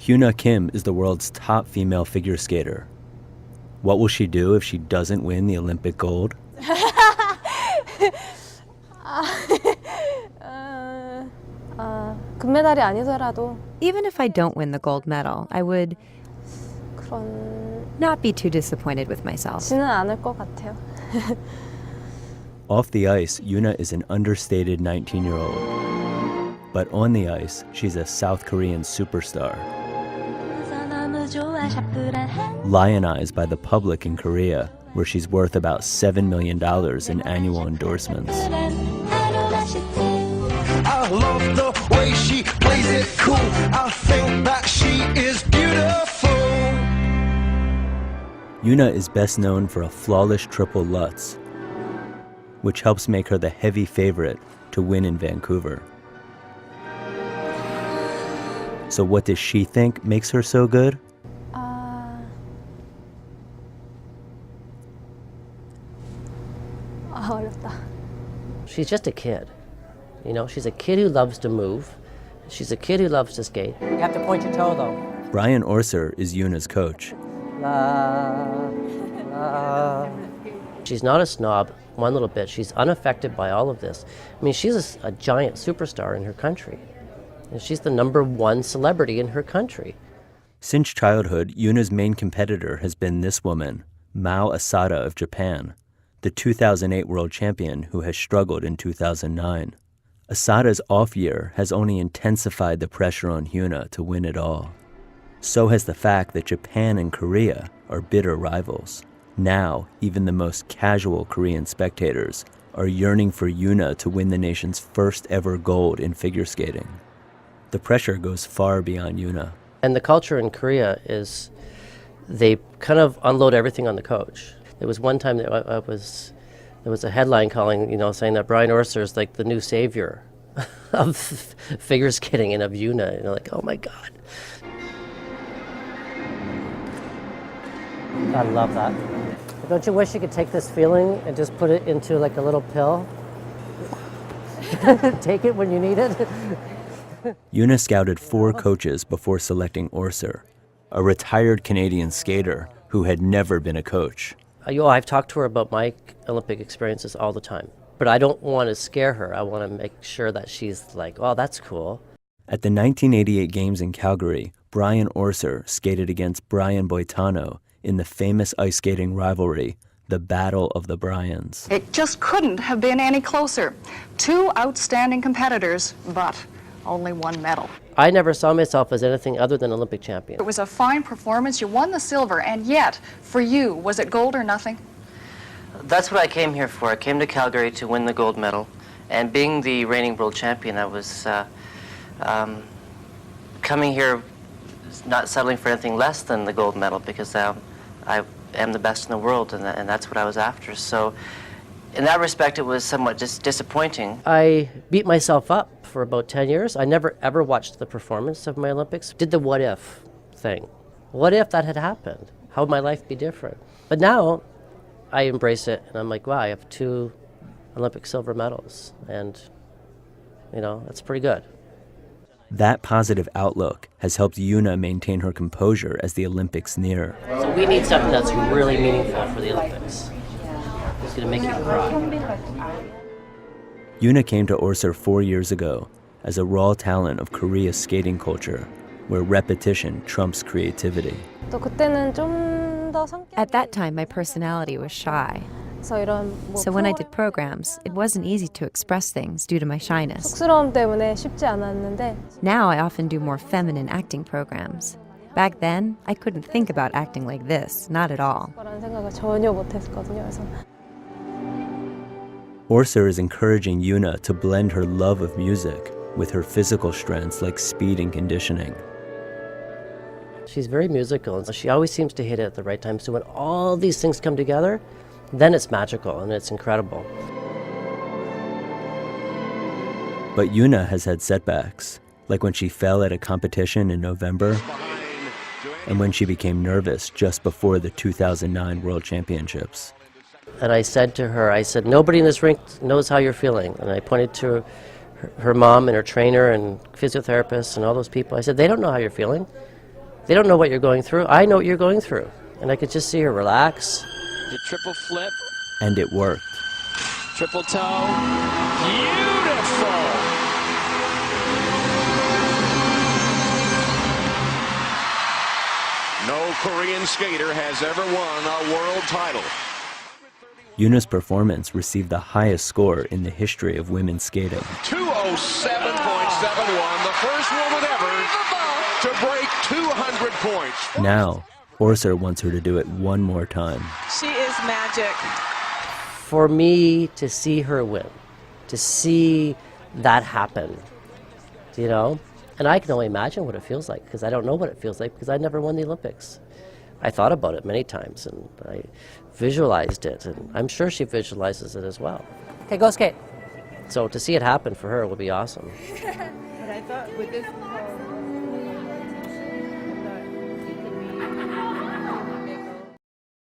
Hyuna Kim is the world's top female figure skater. What will she do if she doesn't win the Olympic gold? 금메달이 아니더라도 Even if I don't win the gold medal, I would not be too disappointed with myself. 지는 않을 것 같아요. Off the ice, Yuna is an understated 19-year-old. But on the ice, she's a South Korean superstar. Lionized by the public in Korea, where she's worth about $7 million in annual endorsements. I love the way she plays it cool. I think that she is beautiful. Yuna is best known for a flawless triple Lutz, which helps make her the heavy favorite to win in Vancouver. So what does she think makes her so good? 어렵다. She's just a kid. You know, she's a kid who loves to move. She's a kid who loves to skate. You have to point your toe, though. Brian Orser is Yuna's coach. La, la. She's not a snob one little bit. She's unaffected by all of this. I mean, she's a giant superstar in her country. And she's the #1 celebrity in her country. Since childhood, Yuna's main competitor has been this woman, Mao Asada of Japan, the 2008 world champion who has struggled in 2009. Asada's off year has only intensified the pressure on Hyuna to win it all. So has the fact that Japan and Korea are bitter rivals. Now, even the most casual Korean spectators are yearning for Yuna to win the nation's first ever gold in figure skating. The pressure goes far beyond Yuna. And the culture in Korea is they kind of unload everything on the coach. There was one time that there was a headline calling, saying that Brian Orser is like the new savior of figure skating and of Yuna. Like, oh my God. I love that. Don't you wish you could take this feeling and just put it into like a little pill? Take it when you need it. Yuna scouted 4 coaches before selecting Orser, a retired Canadian skater who had never been a coach. I've talked to her about my Olympic experiences all the time, but I don't want to scare her. I want to make sure that she's like, oh, that's cool. At the 1988 Games in Calgary, Brian Orser skated against Brian Boitano in the famous ice skating rivalry, the Battle of the Bryans. It just couldn't have been any closer. 2 outstanding competitors, but only 1 medal. I never saw myself as anything other than Olympic champion. It was a fine performance. You won the silver, and yet, for you, was it gold or nothing? That's what I came here for. I came to Calgary to win the gold medal. And being the reigning world champion, I was coming here not settling for anything less than the gold medal because I am the best in the world, and that's what I was after. So in that respect, it was somewhat disappointing. I beat myself up for about 10 years. I never ever watched the performance of my Olympics. Did the what if thing. What if that had happened? How would my life be different? But now I embrace it, and I'm like, wow, I have 2 Olympic silver medals, and that's pretty good. That positive outlook has helped Yuna maintain her composure as the Olympics near. So we need something that's really meaningful for the Olympics. It's going to make you cry. Yuna came to Orser 4 years ago as a raw talent of Korea's skating culture, where repetition trumps creativity. 또 그때는 좀 더 성격. At that time, my personality was shy. So when I did programs, it wasn't easy to express things due to my shyness. 쑥스러움 때문에 쉽지 않았는데. Now I often do more feminine acting programs. Back then, I couldn't think about acting like this, not at all. 그런 생각을 전혀 못했거든요. 그래서. Orser is encouraging Yuna to blend her love of music with her physical strengths like speed and conditioning. She's very musical, and she always seems to hit it at the right time. So when all these things come together, then it's magical and it's incredible. But Yuna has had setbacks, like when she fell at a competition in November and when she became nervous just before the 2009 World Championships. And I said to her, nobody in this rink knows how you're feeling. And I pointed to her mom and her trainer and physiotherapists and all those people. I said, they don't know how you're feeling. They don't know what you're going through. I know what you're going through. And I could just see her relax. The triple flip. And it worked. Triple toe. Beautiful. No Korean skater has ever won a world title. Yuna's performance received the highest score in the history of women's skating. 207.71, the first woman ever to break 200 points. Now, Orser wants her to do it one more time. She is magic. For me to see her win, to see that happen, you know, and I can only imagine what it feels like, because I don't know what it feels like, because I never won the Olympics. I thought about it many times, and I visualized it, and I'm sure she visualizes it as well. Okay, go skate. So to see it happen for her will be awesome. But I thought with this